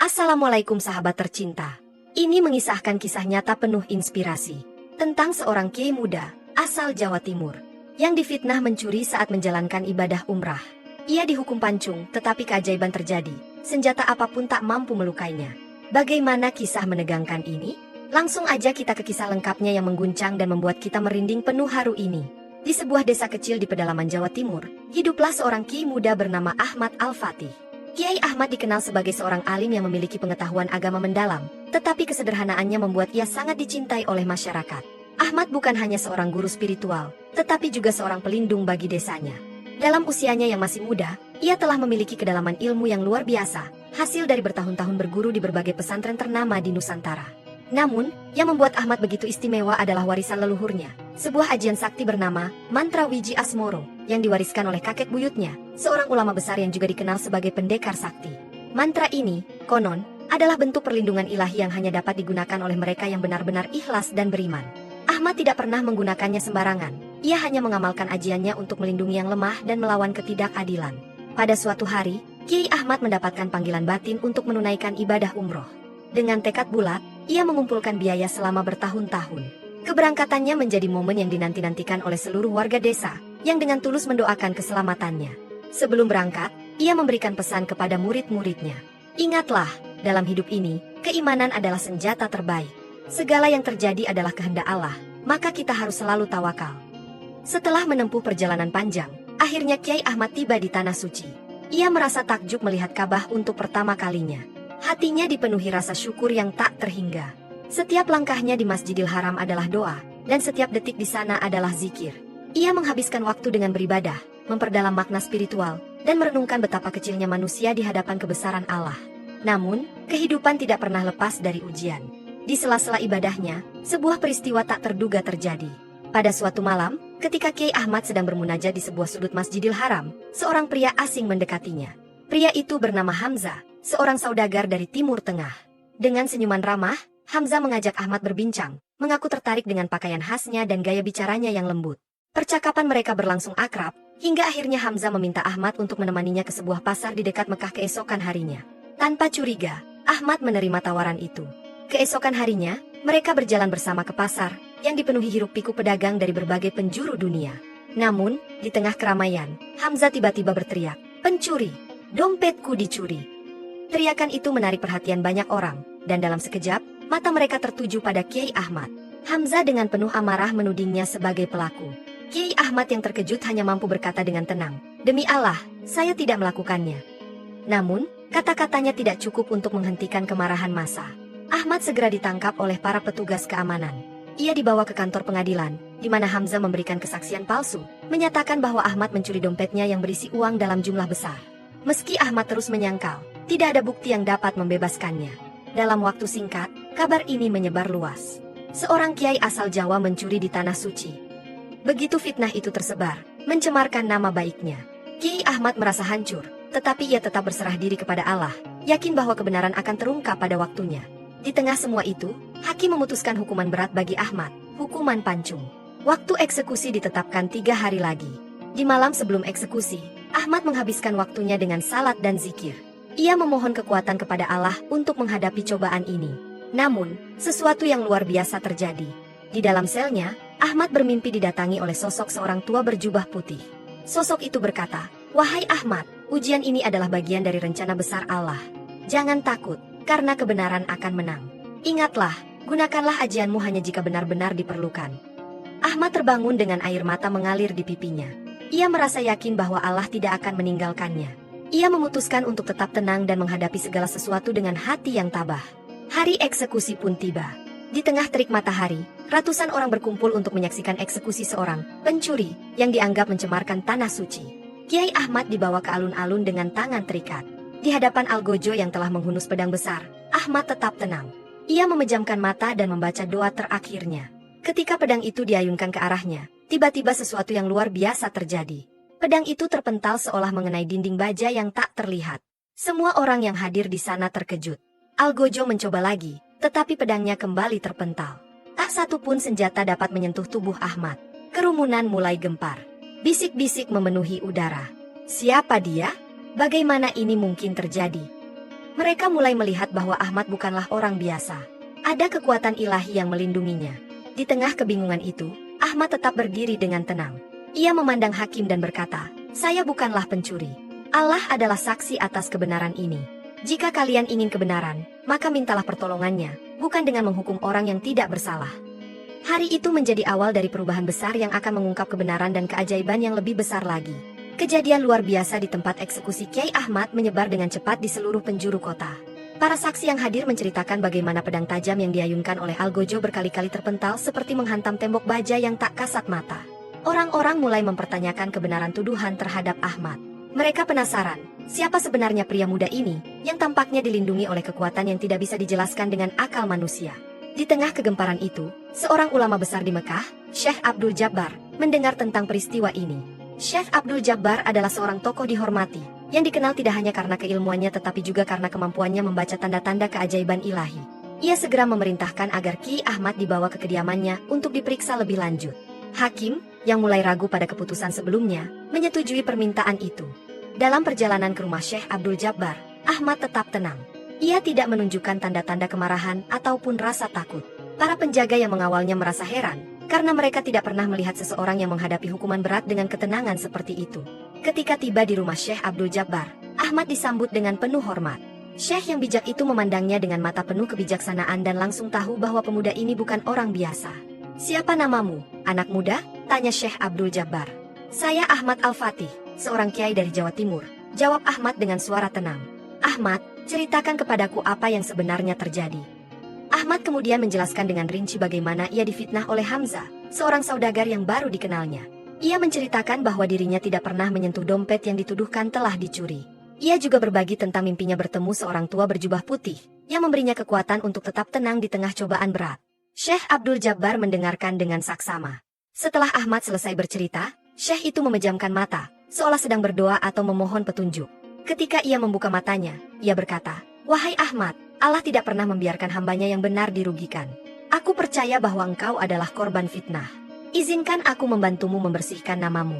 Assalamualaikum sahabat tercinta. Ini mengisahkan kisah nyata penuh inspirasi tentang seorang kiai muda asal Jawa Timur yang difitnah mencuri saat menjalankan ibadah umrah. Ia dihukum pancung, tetapi keajaiban terjadi. Senjata apapun tak mampu melukainya. Bagaimana kisah menegangkan ini? Langsung aja kita ke kisah lengkapnya yang mengguncang dan membuat kita merinding penuh haru ini. Di sebuah desa kecil di pedalaman Jawa Timur, hiduplah seorang kiai muda bernama Ahmad Al-Fatih. Kiai Ahmad dikenal sebagai seorang alim yang memiliki pengetahuan agama mendalam, tetapi kesederhanaannya membuat ia sangat dicintai oleh masyarakat. Ahmad bukan hanya seorang guru spiritual, tetapi juga seorang pelindung bagi desanya. Dalam usianya yang masih muda, ia telah memiliki kedalaman ilmu yang luar biasa, hasil dari bertahun-tahun berguru di berbagai pesantren ternama di Nusantara. Namun, yang membuat Ahmad begitu istimewa adalah warisan leluhurnya, sebuah ajian sakti bernama Mantra Wiji Asmoro, yang diwariskan oleh kakek buyutnya, seorang ulama besar yang juga dikenal sebagai pendekar sakti. Mantra ini, konon, adalah bentuk perlindungan ilahi yang hanya dapat digunakan oleh mereka yang benar-benar ikhlas dan beriman. Ahmad tidak pernah menggunakannya sembarangan, ia hanya mengamalkan ajiannya untuk melindungi yang lemah dan melawan ketidakadilan. Pada suatu hari, Kiai Ahmad mendapatkan panggilan batin untuk menunaikan ibadah umroh. Dengan tekad bulat, ia mengumpulkan biaya selama bertahun-tahun. Keberangkatannya menjadi momen yang dinanti-nantikan oleh seluruh warga desa, yang dengan tulus mendoakan keselamatannya. Sebelum berangkat, ia memberikan pesan kepada murid-muridnya. Ingatlah, dalam hidup ini, keimanan adalah senjata terbaik. Segala yang terjadi adalah kehendak Allah, maka kita harus selalu tawakal. Setelah menempuh perjalanan panjang, akhirnya Kiai Ahmad tiba di Tanah Suci. Ia merasa takjub melihat Ka'bah untuk pertama kalinya. Hatinya dipenuhi rasa syukur yang tak terhingga. Setiap langkahnya di Masjidil Haram adalah doa, dan setiap detik di sana adalah zikir. Ia menghabiskan waktu dengan beribadah, memperdalam makna spiritual, dan merenungkan betapa kecilnya manusia di hadapan kebesaran Allah. Namun, kehidupan tidak pernah lepas dari ujian. Di sela-sela ibadahnya, sebuah peristiwa tak terduga terjadi. Pada suatu malam, ketika Kiai Ahmad sedang bermunajat di sebuah sudut Masjidil Haram, seorang pria asing mendekatinya. Pria itu bernama Hamzah, seorang saudagar dari Timur Tengah. Dengan senyuman ramah, Hamzah mengajak Ahmad berbincang, mengaku tertarik dengan pakaian khasnya dan gaya bicaranya yang lembut. Percakapan mereka berlangsung akrab, hingga akhirnya Hamzah meminta Ahmad untuk menemaninya ke sebuah pasar di dekat Mekah keesokan harinya. Tanpa curiga, Ahmad menerima tawaran itu. Keesokan harinya, mereka berjalan bersama ke pasar, yang dipenuhi hiruk-pikuk pedagang dari berbagai penjuru dunia. Namun, di tengah keramaian, Hamzah tiba-tiba berteriak, "Pencuri! Dompetku dicuri!" Teriakan itu menarik perhatian banyak orang, dan dalam sekejap, mata mereka tertuju pada Kiai Ahmad. Hamzah dengan penuh amarah menudingnya sebagai pelaku. Kiai Ahmad yang terkejut hanya mampu berkata dengan tenang, "Demi Allah, saya tidak melakukannya." Namun, kata-katanya tidak cukup untuk menghentikan kemarahan massa. Ahmad segera ditangkap oleh para petugas keamanan. Ia dibawa ke kantor pengadilan, di mana Hamzah memberikan kesaksian palsu, menyatakan bahwa Ahmad mencuri dompetnya yang berisi uang dalam jumlah besar. Meski Ahmad terus menyangkal, tidak ada bukti yang dapat membebaskannya. Dalam waktu singkat, kabar ini menyebar luas. Seorang kiai asal Jawa mencuri di Tanah Suci. Begitu fitnah itu tersebar, mencemarkan nama baiknya. Kiai Ahmad merasa hancur, tetapi ia tetap berserah diri kepada Allah, yakin bahwa kebenaran akan terungkap pada waktunya. Di tengah semua itu, hakim memutuskan hukuman berat bagi Ahmad, hukuman pancung. Waktu eksekusi ditetapkan 3 hari lagi. Di malam sebelum eksekusi, Ahmad menghabiskan waktunya dengan salat dan zikir. Ia memohon kekuatan kepada Allah untuk menghadapi cobaan ini. Namun, sesuatu yang luar biasa terjadi. Di dalam selnya, Ahmad bermimpi didatangi oleh sosok seorang tua berjubah putih. Sosok itu berkata, "Wahai Ahmad, ujian ini adalah bagian dari rencana besar Allah. Jangan takut, karena kebenaran akan menang. Ingatlah, gunakanlah ajianmu hanya jika benar-benar diperlukan." Ahmad terbangun dengan air mata mengalir di pipinya. Ia merasa yakin bahwa Allah tidak akan meninggalkannya. Ia memutuskan untuk tetap tenang dan menghadapi segala sesuatu dengan hati yang tabah. Hari eksekusi pun tiba. Di tengah terik matahari, ratusan orang berkumpul untuk menyaksikan eksekusi seorang pencuri yang dianggap mencemarkan Tanah Suci. Kiai Ahmad dibawa ke alun-alun dengan tangan terikat. Di hadapan Algojo yang telah menghunus pedang besar, Ahmad tetap tenang. Ia memejamkan mata dan membaca doa terakhirnya. Ketika pedang itu diayunkan ke arahnya, tiba-tiba sesuatu yang luar biasa terjadi. Pedang itu terpental seolah mengenai dinding baja yang tak terlihat. Semua orang yang hadir di sana terkejut. Algojo mencoba lagi, tetapi pedangnya kembali terpental. Tak satu pun senjata dapat menyentuh tubuh Ahmad. Kerumunan mulai gempar. Bisik-bisik memenuhi udara. Siapa dia? Bagaimana ini mungkin terjadi? Mereka mulai melihat bahwa Ahmad bukanlah orang biasa. Ada kekuatan ilahi yang melindunginya. Di tengah kebingungan itu, Ahmad tetap berdiri dengan tenang. Ia memandang hakim dan berkata, "Saya bukanlah pencuri. Allah adalah saksi atas kebenaran ini. Jika kalian ingin kebenaran, maka mintalah pertolongannya, bukan dengan menghukum orang yang tidak bersalah." Hari itu menjadi awal dari perubahan besar yang akan mengungkap kebenaran dan keajaiban yang lebih besar lagi. Kejadian luar biasa di tempat eksekusi Kiai Ahmad menyebar dengan cepat di seluruh penjuru kota. Para saksi yang hadir menceritakan bagaimana pedang tajam yang diayunkan oleh Algojo berkali-kali terpental seperti menghantam tembok baja yang tak kasat mata. Orang-orang mulai mempertanyakan kebenaran tuduhan terhadap Ahmad. Mereka penasaran, siapa sebenarnya pria muda ini, yang tampaknya dilindungi oleh kekuatan yang tidak bisa dijelaskan dengan akal manusia. Di tengah kegemparan itu, seorang ulama besar di Mekah, Syekh Abdul Jabbar, mendengar tentang peristiwa ini. Syekh Abdul Jabbar adalah seorang tokoh dihormati, yang dikenal tidak hanya karena keilmuannya tetapi juga karena kemampuannya membaca tanda-tanda keajaiban ilahi. Ia segera memerintahkan agar Kiai Ahmad dibawa ke kediamannya untuk diperiksa lebih lanjut. Hakim, yang mulai ragu pada keputusan sebelumnya, menyetujui permintaan itu. Dalam perjalanan ke rumah Syekh Abdul Jabbar, Ahmad tetap tenang. Ia tidak menunjukkan tanda-tanda kemarahan ataupun rasa takut. Para penjaga yang mengawalnya merasa heran, karena mereka tidak pernah melihat seseorang yang menghadapi hukuman berat dengan ketenangan seperti itu. Ketika tiba di rumah Syekh Abdul Jabbar, Ahmad disambut dengan penuh hormat. Syekh yang bijak itu memandangnya dengan mata penuh kebijaksanaan dan langsung tahu bahwa pemuda ini bukan orang biasa. "Siapa namamu, anak muda?" tanya Syekh Abdul Jabbar. "Saya Ahmad Al-Fatih, seorang kiai dari Jawa Timur," jawab Ahmad dengan suara tenang. "Ahmad, ceritakan kepadaku apa yang sebenarnya terjadi." Ahmad kemudian menjelaskan dengan rinci bagaimana ia difitnah oleh Hamzah, seorang saudagar yang baru dikenalnya. Ia menceritakan bahwa dirinya tidak pernah menyentuh dompet yang dituduhkan telah dicuri. Ia juga berbagi tentang mimpinya bertemu seorang tua berjubah putih, yang memberinya kekuatan untuk tetap tenang di tengah cobaan berat. Syekh Abdul Jabbar mendengarkan dengan saksama. Setelah Ahmad selesai bercerita, Syekh itu memejamkan mata, seolah sedang berdoa atau memohon petunjuk. Ketika ia membuka matanya, ia berkata, "Wahai Ahmad, Allah tidak pernah membiarkan hambanya yang benar dirugikan. Aku percaya bahwa engkau adalah korban fitnah. Izinkan aku membantumu membersihkan namamu."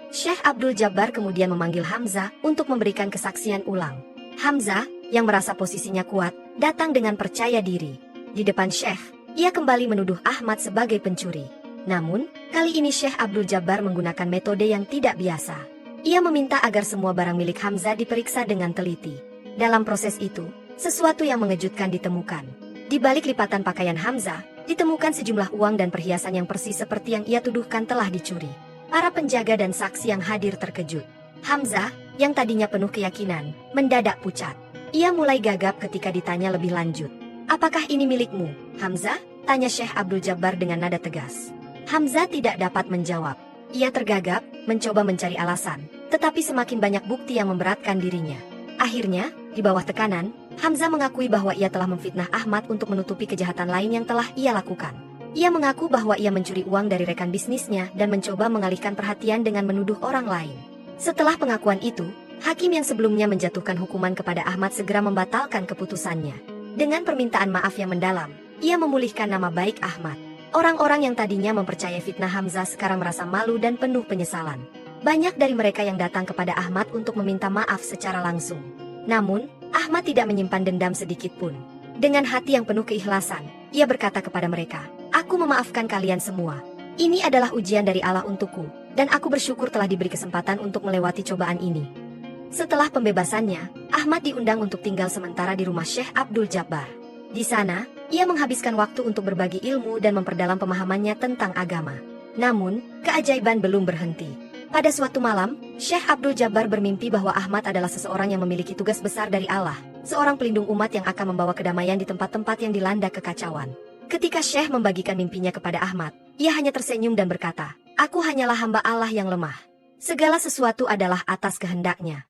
Syekh Abdul Jabbar kemudian memanggil Hamzah untuk memberikan kesaksian ulang. Hamzah, yang merasa posisinya kuat, datang dengan percaya diri. Di depan Syekh, ia kembali menuduh Ahmad sebagai pencuri. Namun, kali ini Syekh Abdul Jabbar menggunakan metode yang tidak biasa. Ia meminta agar semua barang milik Hamzah diperiksa dengan teliti. Dalam proses itu, sesuatu yang mengejutkan ditemukan. Di balik lipatan pakaian Hamzah, ditemukan sejumlah uang dan perhiasan yang persis seperti yang ia tuduhkan telah dicuri. Para penjaga dan saksi yang hadir terkejut. Hamzah, yang tadinya penuh keyakinan, mendadak pucat. Ia mulai gagap ketika ditanya lebih lanjut. "Apakah ini milikmu, Hamzah?" tanya Syekh Abdul Jabbar dengan nada tegas. Hamzah tidak dapat menjawab. Ia tergagap, mencoba mencari alasan, tetapi semakin banyak bukti yang memberatkan dirinya. Akhirnya, di bawah tekanan, Hamzah mengakui bahwa ia telah memfitnah Ahmad untuk menutupi kejahatan lain yang telah ia lakukan. Ia mengaku bahwa ia mencuri uang dari rekan bisnisnya dan mencoba mengalihkan perhatian dengan menuduh orang lain. Setelah pengakuan itu, hakim yang sebelumnya menjatuhkan hukuman kepada Ahmad segera membatalkan keputusannya. Dengan permintaan maaf yang mendalam, ia memulihkan nama baik Ahmad. Orang-orang yang tadinya mempercayai fitnah Hamzah sekarang merasa malu dan penuh penyesalan. Banyak dari mereka yang datang kepada Ahmad untuk meminta maaf secara langsung. Namun, Ahmad tidak menyimpan dendam sedikit pun. Dengan hati yang penuh keikhlasan, ia berkata kepada mereka, "Aku memaafkan kalian semua. Ini adalah ujian dari Allah untukku, dan aku bersyukur telah diberi kesempatan untuk melewati cobaan ini." Setelah pembebasannya, Ahmad diundang untuk tinggal sementara di rumah Syekh Abdul Jabbar. Di sana, ia menghabiskan waktu untuk berbagi ilmu dan memperdalam pemahamannya tentang agama. Namun, keajaiban belum berhenti. Pada suatu malam, Syekh Abdul Jabbar bermimpi bahwa Ahmad adalah seseorang yang memiliki tugas besar dari Allah, seorang pelindung umat yang akan membawa kedamaian di tempat-tempat yang dilanda kekacauan. Ketika Syekh membagikan mimpinya kepada Ahmad, ia hanya tersenyum dan berkata, "Aku hanyalah hamba Allah yang lemah. Segala sesuatu adalah atas kehendaknya."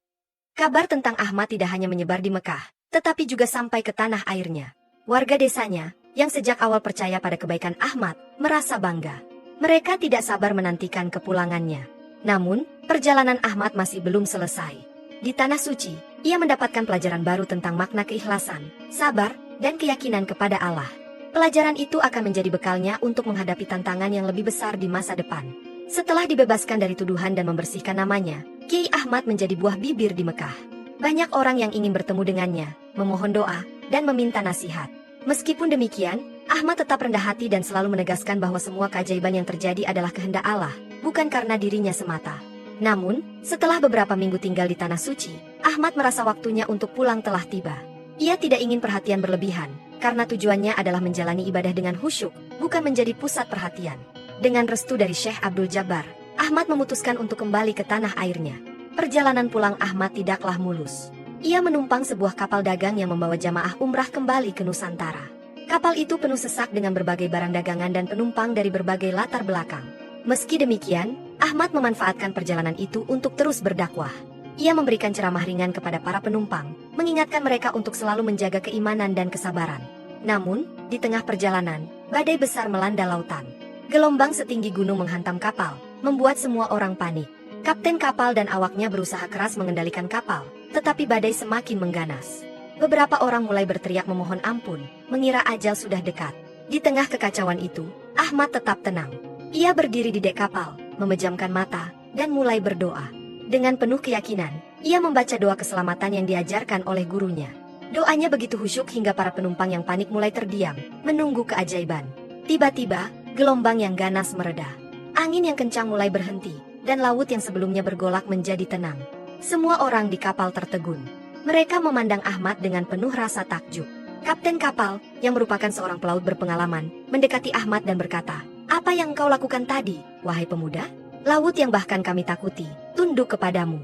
Kabar tentang Ahmad tidak hanya menyebar di Mekah, tetapi juga sampai ke tanah airnya. Warga desanya, yang sejak awal percaya pada kebaikan Ahmad, merasa bangga. Mereka tidak sabar menantikan kepulangannya. Namun, perjalanan Ahmad masih belum selesai. Di Tanah Suci, ia mendapatkan pelajaran baru tentang makna keikhlasan, sabar, dan keyakinan kepada Allah. Pelajaran itu akan menjadi bekalnya untuk menghadapi tantangan yang lebih besar di masa depan. Setelah dibebaskan dari tuduhan dan membersihkan namanya, Kiai Ahmad menjadi buah bibir di Mekah. Banyak orang yang ingin bertemu dengannya, memohon doa, dan meminta nasihat. Meskipun demikian, Ahmad tetap rendah hati dan selalu menegaskan bahwa semua keajaiban yang terjadi adalah kehendak Allah, bukan karena dirinya semata. Namun, setelah beberapa minggu tinggal di Tanah Suci, Ahmad merasa waktunya untuk pulang telah tiba. Ia tidak ingin perhatian berlebihan, karena tujuannya adalah menjalani ibadah dengan khusyuk, bukan menjadi pusat perhatian. Dengan restu dari Syekh Abdul Jabbar, Ahmad memutuskan untuk kembali ke tanah airnya. Perjalanan pulang Ahmad tidaklah mulus. Ia menumpang sebuah kapal dagang yang membawa jamaah umrah kembali ke Nusantara. Kapal itu penuh sesak dengan berbagai barang dagangan dan penumpang dari berbagai latar belakang. Meski demikian, Ahmad memanfaatkan perjalanan itu untuk terus berdakwah. Ia memberikan ceramah ringan kepada para penumpang, mengingatkan mereka untuk selalu menjaga keimanan dan kesabaran. Namun, di tengah perjalanan, badai besar melanda lautan. Gelombang setinggi gunung menghantam kapal, membuat semua orang panik. Kapten kapal dan awaknya berusaha keras mengendalikan kapal, tetapi badai semakin mengganas. Beberapa orang mulai berteriak memohon ampun, mengira ajal sudah dekat. Di tengah kekacauan itu, Ahmad tetap tenang. Ia berdiri di dek kapal, memejamkan mata, dan mulai berdoa. Dengan penuh keyakinan, ia membaca doa keselamatan yang diajarkan oleh gurunya. Doanya begitu khusyuk hingga para penumpang yang panik mulai terdiam, menunggu keajaiban. Tiba-tiba, gelombang yang ganas mereda. Angin yang kencang mulai berhenti, dan laut yang sebelumnya bergolak menjadi tenang. Semua orang di kapal tertegun. Mereka memandang Ahmad dengan penuh rasa takjub. Kapten kapal, yang merupakan seorang pelaut berpengalaman, mendekati Ahmad dan berkata, "Apa yang engkau lakukan tadi, wahai pemuda? Laut yang bahkan kami takuti, tunduk kepadamu."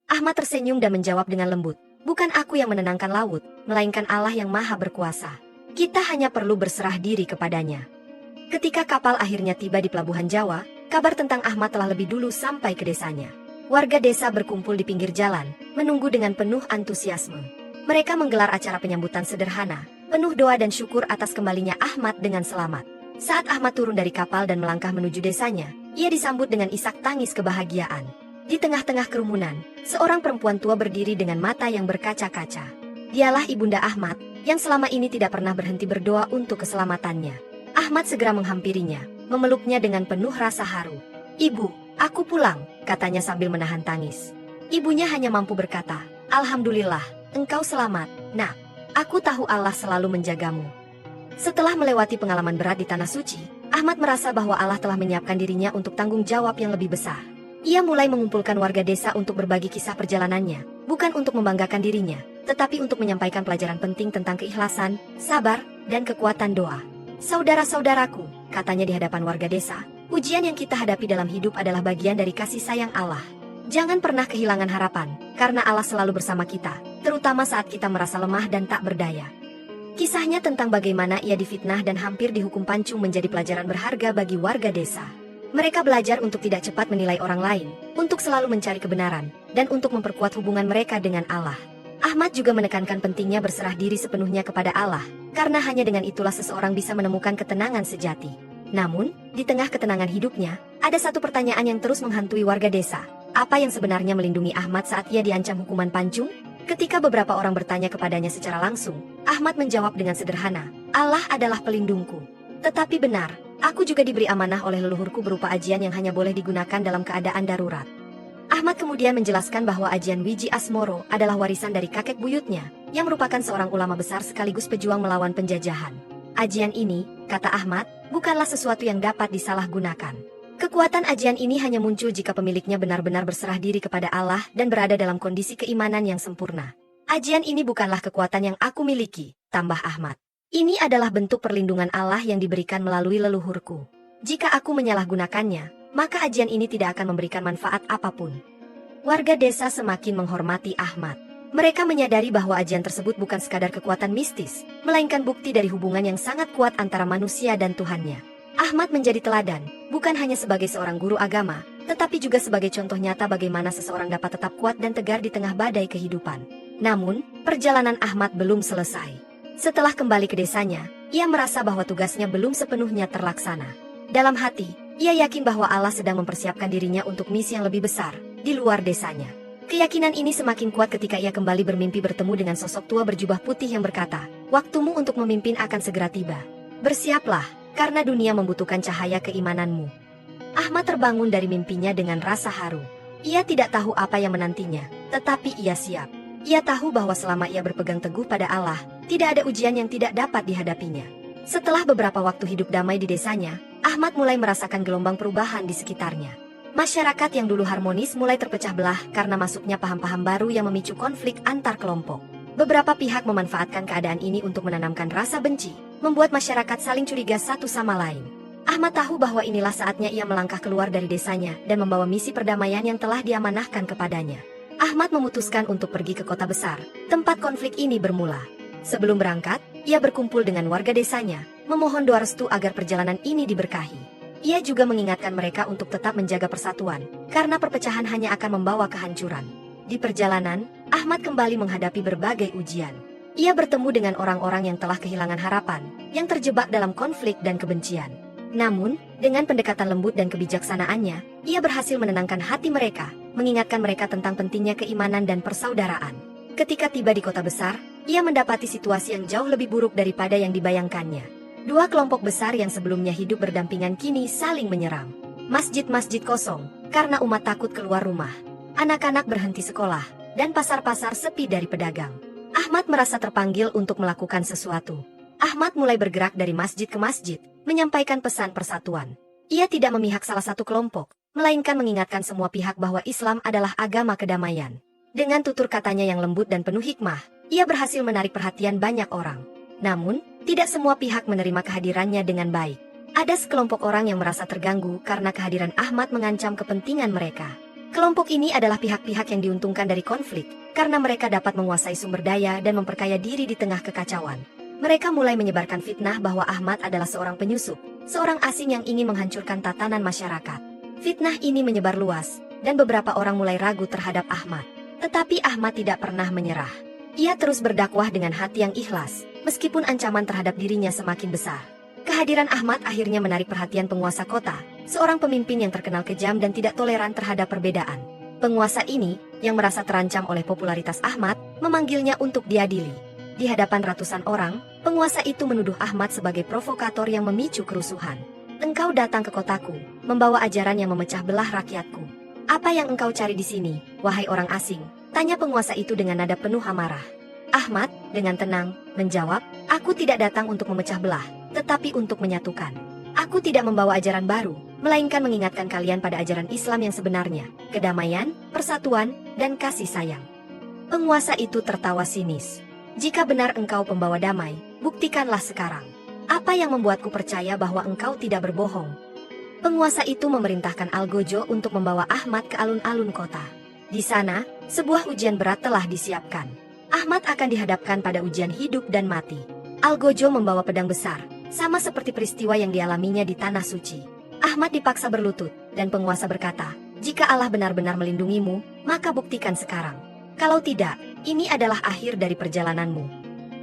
Ahmad tersenyum dan menjawab dengan lembut, "Bukan aku yang menenangkan laut, melainkan Allah yang Maha Berkuasa. Kita hanya perlu berserah diri kepadanya." Ketika kapal akhirnya tiba di pelabuhan Jawa, kabar tentang Ahmad telah lebih dulu sampai ke desanya. Warga desa berkumpul di pinggir jalan, menunggu dengan penuh antusiasme. Mereka menggelar acara penyambutan sederhana, penuh doa dan syukur atas kembalinya Ahmad dengan selamat. Saat Ahmad turun dari kapal dan melangkah menuju desanya, ia disambut dengan isak tangis kebahagiaan. Di tengah-tengah kerumunan, seorang perempuan tua berdiri dengan mata yang berkaca-kaca. Dialah Ibunda Ahmad, yang selama ini tidak pernah berhenti berdoa untuk keselamatannya. Ahmad segera menghampirinya, memeluknya dengan penuh rasa haru. "Ibu, aku pulang," katanya sambil menahan tangis. Ibunya hanya mampu berkata, "Alhamdulillah, engkau selamat, nak. Aku tahu Allah selalu menjagamu." Setelah melewati pengalaman berat di Tanah Suci, Ahmad merasa bahwa Allah telah menyiapkan dirinya untuk tanggung jawab yang lebih besar. Ia mulai mengumpulkan warga desa untuk berbagi kisah perjalanannya, bukan untuk membanggakan dirinya, tetapi untuk menyampaikan pelajaran penting tentang keikhlasan, sabar, dan kekuatan doa. "Saudara-saudaraku," katanya di hadapan warga desa, "ujian yang kita hadapi dalam hidup adalah bagian dari kasih sayang Allah. Jangan pernah kehilangan harapan, karena Allah selalu bersama kita, terutama saat kita merasa lemah dan tak berdaya." Kisahnya tentang bagaimana ia difitnah dan hampir dihukum pancung menjadi pelajaran berharga bagi warga desa. Mereka belajar untuk tidak cepat menilai orang lain, untuk selalu mencari kebenaran, dan untuk memperkuat hubungan mereka dengan Allah. Ahmad juga menekankan pentingnya berserah diri sepenuhnya kepada Allah, karena hanya dengan itulah seseorang bisa menemukan ketenangan sejati. Namun, di tengah ketenangan hidupnya, ada satu pertanyaan yang terus menghantui warga desa. Apa yang sebenarnya melindungi Ahmad saat ia diancam hukuman pancung? Ketika beberapa orang bertanya kepadanya secara langsung, Ahmad menjawab dengan sederhana, "Allah adalah pelindungku. Tetapi benar, aku juga diberi amanah oleh leluhurku berupa ajian yang hanya boleh digunakan dalam keadaan darurat." Ahmad kemudian menjelaskan bahwa ajian Wiji Asmoro adalah warisan dari kakek buyutnya, yang merupakan seorang ulama besar sekaligus pejuang melawan penjajahan. Ajian ini, kata Ahmad, bukanlah sesuatu yang dapat disalahgunakan. Kekuatan ajian ini hanya muncul jika pemiliknya benar-benar berserah diri kepada Allah dan berada dalam kondisi keimanan yang sempurna. "Ajian ini bukanlah kekuatan yang aku miliki," tambah Ahmad. "Ini adalah bentuk perlindungan Allah yang diberikan melalui leluhurku. Jika aku menyalahgunakannya, maka ajian ini tidak akan memberikan manfaat apapun." Warga desa semakin menghormati Ahmad. Mereka menyadari bahwa ajian tersebut bukan sekadar kekuatan mistis, melainkan bukti dari hubungan yang sangat kuat antara manusia dan Tuhannya. Ahmad menjadi teladan, bukan hanya sebagai seorang guru agama, tetapi juga sebagai contoh nyata bagaimana seseorang dapat tetap kuat dan tegar di tengah badai kehidupan. Namun, perjalanan Ahmad belum selesai. Setelah kembali ke desanya, ia merasa bahwa tugasnya belum sepenuhnya terlaksana. Dalam hati, ia yakin bahwa Allah sedang mempersiapkan dirinya untuk misi yang lebih besar, di luar desanya. Keyakinan ini semakin kuat ketika ia kembali bermimpi bertemu dengan sosok tua berjubah putih yang berkata, "Waktumu untuk memimpin akan segera tiba. Bersiaplah, karena dunia membutuhkan cahaya keimananmu." Ahmad terbangun dari mimpinya dengan rasa haru. Ia tidak tahu apa yang menantinya, tetapi ia siap. Ia tahu bahwa selama ia berpegang teguh pada Allah, tidak ada ujian yang tidak dapat dihadapinya. Setelah beberapa waktu hidup damai di desanya, Ahmad mulai merasakan gelombang perubahan di sekitarnya. Masyarakat yang dulu harmonis mulai terpecah belah karena masuknya paham-paham baru yang memicu konflik antar kelompok. Beberapa pihak memanfaatkan keadaan ini untuk menanamkan rasa benci, membuat masyarakat saling curiga satu sama lain. Ahmad tahu bahwa inilah saatnya ia melangkah keluar dari desanya dan membawa misi perdamaian yang telah diamanahkan kepadanya. Ahmad memutuskan untuk pergi ke kota besar, tempat konflik ini bermula. Sebelum berangkat, ia berkumpul dengan warga desanya, memohon doa restu agar perjalanan ini diberkahi. Ia juga mengingatkan mereka untuk tetap menjaga persatuan, karena perpecahan hanya akan membawa kehancuran. Di perjalanan, Ahmad kembali menghadapi berbagai ujian. Ia bertemu dengan orang-orang yang telah kehilangan harapan, yang terjebak dalam konflik dan kebencian. Namun, dengan pendekatan lembut dan kebijaksanaannya, ia berhasil menenangkan hati mereka, mengingatkan mereka tentang pentingnya keimanan dan persaudaraan. Ketika tiba di kota besar, ia mendapati situasi yang jauh lebih buruk daripada yang dibayangkannya. Dua kelompok besar yang sebelumnya hidup berdampingan kini saling menyerang. Masjid-masjid kosong, karena umat takut keluar rumah. Anak-anak berhenti sekolah, dan pasar-pasar sepi dari pedagang. Ahmad merasa terpanggil untuk melakukan sesuatu. Ahmad mulai bergerak dari masjid ke masjid, menyampaikan pesan persatuan. Ia tidak memihak salah satu kelompok, melainkan mengingatkan semua pihak bahwa Islam adalah agama kedamaian. Dengan tutur katanya yang lembut dan penuh hikmah, ia berhasil menarik perhatian banyak orang. Namun, tidak semua pihak menerima kehadirannya dengan baik. Ada sekelompok orang yang merasa terganggu karena kehadiran Ahmad mengancam kepentingan mereka. Kelompok ini adalah pihak-pihak yang diuntungkan dari konflik, karena mereka dapat menguasai sumber daya dan memperkaya diri di tengah kekacauan. Mereka mulai menyebarkan fitnah bahwa Ahmad adalah seorang penyusup, seorang asing yang ingin menghancurkan tatanan masyarakat. Fitnah ini menyebar luas, dan beberapa orang mulai ragu terhadap Ahmad. Tetapi Ahmad tidak pernah menyerah. Ia terus berdakwah dengan hati yang ikhlas, meskipun ancaman terhadap dirinya semakin besar. Kehadiran Ahmad akhirnya menarik perhatian penguasa kota, seorang pemimpin yang terkenal kejam dan tidak toleran terhadap perbedaan. Penguasa ini, yang merasa terancam oleh popularitas Ahmad, memanggilnya untuk diadili. Di hadapan ratusan orang, penguasa itu menuduh Ahmad sebagai provokator yang memicu kerusuhan. "Engkau datang ke kotaku, membawa ajaran yang memecah belah rakyatku. Apa yang engkau cari di sini, wahai orang asing?" tanya penguasa itu dengan nada penuh amarah. Ahmad, dengan tenang, menjawab, "Aku tidak datang untuk memecah belah, tetapi untuk menyatukan. Aku tidak membawa ajaran baru, melainkan mengingatkan kalian pada ajaran Islam yang sebenarnya, kedamaian, persatuan, dan kasih sayang." Penguasa itu tertawa sinis. "Jika benar engkau pembawa damai, buktikanlah sekarang. Apa yang membuatku percaya bahwa engkau tidak berbohong?" Penguasa itu memerintahkan Algojo untuk membawa Ahmad ke alun-alun kota. Di sana, sebuah ujian berat telah disiapkan. Ahmad akan dihadapkan pada ujian hidup dan mati. Algojo membawa pedang besar, sama seperti peristiwa yang dialaminya di Tanah Suci. Ahmad dipaksa berlutut, dan penguasa berkata, "Jika Allah benar-benar melindungimu, maka buktikan sekarang. Kalau tidak, ini adalah akhir dari perjalananmu."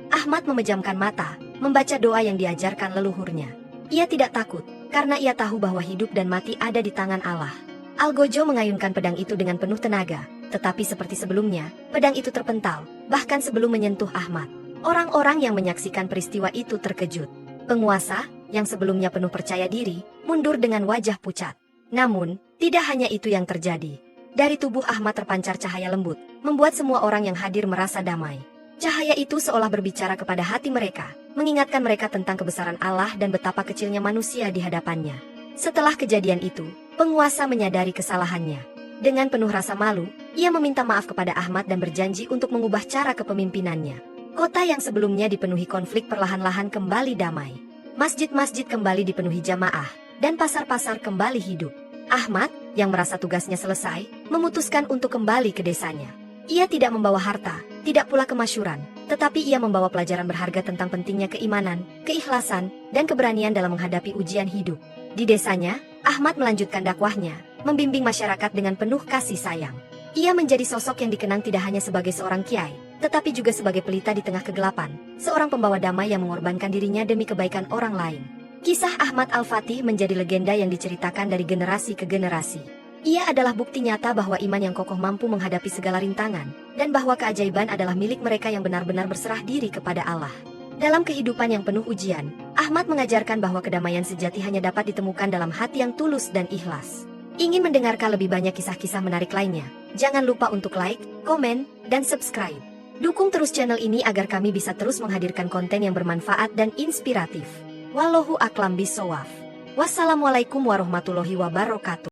Ahmad memejamkan mata, membaca doa yang diajarkan leluhurnya. Ia tidak takut, karena ia tahu bahwa hidup dan mati ada di tangan Allah. Algojo mengayunkan pedang itu dengan penuh tenaga, tetapi seperti sebelumnya, pedang itu terpental, bahkan sebelum menyentuh Ahmad. Orang-orang yang menyaksikan peristiwa itu terkejut. Penguasa, yang sebelumnya penuh percaya diri, mundur dengan wajah pucat. Namun, tidak hanya itu yang terjadi. Dari tubuh Ahmad terpancar cahaya lembut, membuat semua orang yang hadir merasa damai. Cahaya itu seolah berbicara kepada hati mereka, mengingatkan mereka tentang kebesaran Allah dan betapa kecilnya manusia di hadapannya. Setelah kejadian itu, penguasa menyadari kesalahannya. Dengan penuh rasa malu, ia meminta maaf kepada Ahmad dan berjanji untuk mengubah cara kepemimpinannya. Kota yang sebelumnya dipenuhi konflik perlahan-lahan kembali damai. Masjid-masjid kembali dipenuhi jamaah, dan pasar-pasar kembali hidup. Ahmad, yang merasa tugasnya selesai, memutuskan untuk kembali ke desanya. Ia tidak membawa harta, tidak pula kemasyhuran, tetapi ia membawa pelajaran berharga tentang pentingnya keimanan, keikhlasan, dan keberanian dalam menghadapi ujian hidup. Di desanya, Ahmad melanjutkan dakwahnya, membimbing masyarakat dengan penuh kasih sayang. Ia menjadi sosok yang dikenang tidak hanya sebagai seorang kiai, tetapi juga sebagai pelita di tengah kegelapan, seorang pembawa damai yang mengorbankan dirinya demi kebaikan orang lain. Kisah Ahmad Al-Fatih menjadi legenda yang diceritakan dari generasi ke generasi. Ia adalah bukti nyata bahwa iman yang kokoh mampu menghadapi segala rintangan, dan bahwa keajaiban adalah milik mereka yang benar-benar berserah diri kepada Allah. Dalam kehidupan yang penuh ujian, Ahmad mengajarkan bahwa kedamaian sejati hanya dapat ditemukan dalam hati yang tulus dan ikhlas. Ingin mendengarkan lebih banyak kisah-kisah menarik lainnya? Jangan lupa untuk like, komen, dan subscribe. Dukung terus channel ini agar kami bisa terus menghadirkan konten yang bermanfaat dan inspiratif. Wallahu a'lam bishawab. Wassalamualaikum warahmatullahi wabarakatuh.